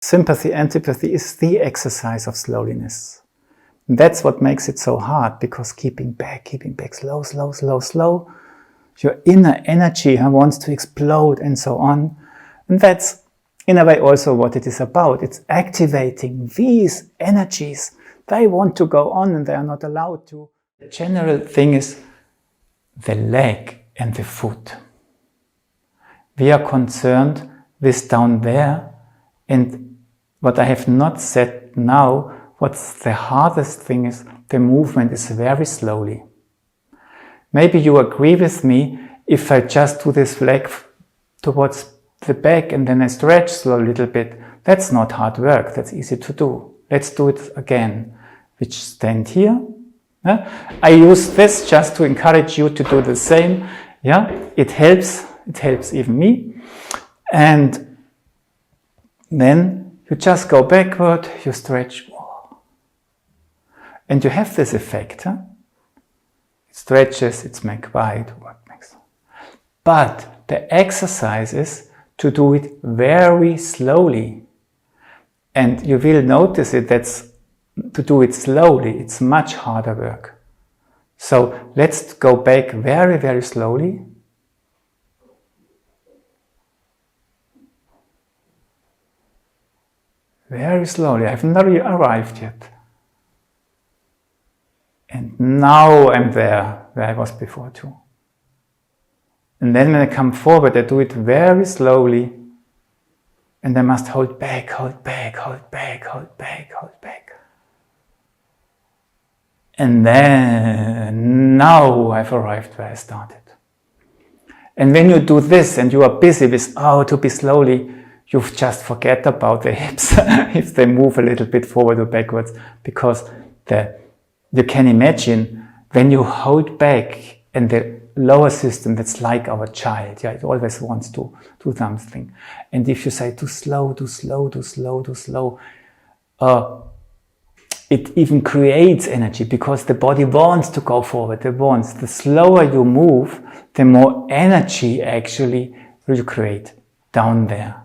Sympathy, antipathy is the exercise of slowliness. And that's what makes it so hard, because keeping back, slow, slow, slow, slow, your inner energy wants to explode and so on. And that's in a way also what it is about. It's activating these energies. They want to go on and they are not allowed to. The general thing is the leg and the foot. We are concerned with down there, and what I have not said now, what's the hardest thing is the movement is very slowly. Maybe you agree with me if I just do this leg towards the back and then I stretch slowly a little bit. That's not hard work, that's easy to do. Let's do it again. We stand here. I use this just to encourage you to do the same. It helps even me. And then you just go backward, you stretch. And you have this effect. It stretches, it's make wide. But the exercise is to do it very slowly. And you will notice it, to do it slowly, it's much harder work. So let's go back very, very slowly. Very slowly. I've not arrived yet. And now I'm there, where I was before too. And then when I come forward, I do it very slowly. And I must hold back, hold back, hold back, hold back, hold back. And then, now I've arrived where I started. And when you do this and you are busy with, to be slowly, you just forget about the hips if they move a little bit forward or backwards, because you can imagine when you hold back and the lower system, that's like our child, it always wants to do something. And if you say too slow, too slow, too slow, too slow, it even creates energy, because the body wants to go forward, the slower you move, the more energy actually you create down there.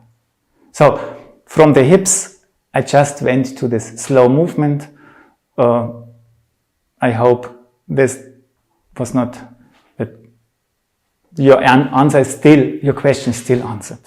So from the hips, I just went to this slow movement. I hope this was not, that your answer is still, your question is still answered.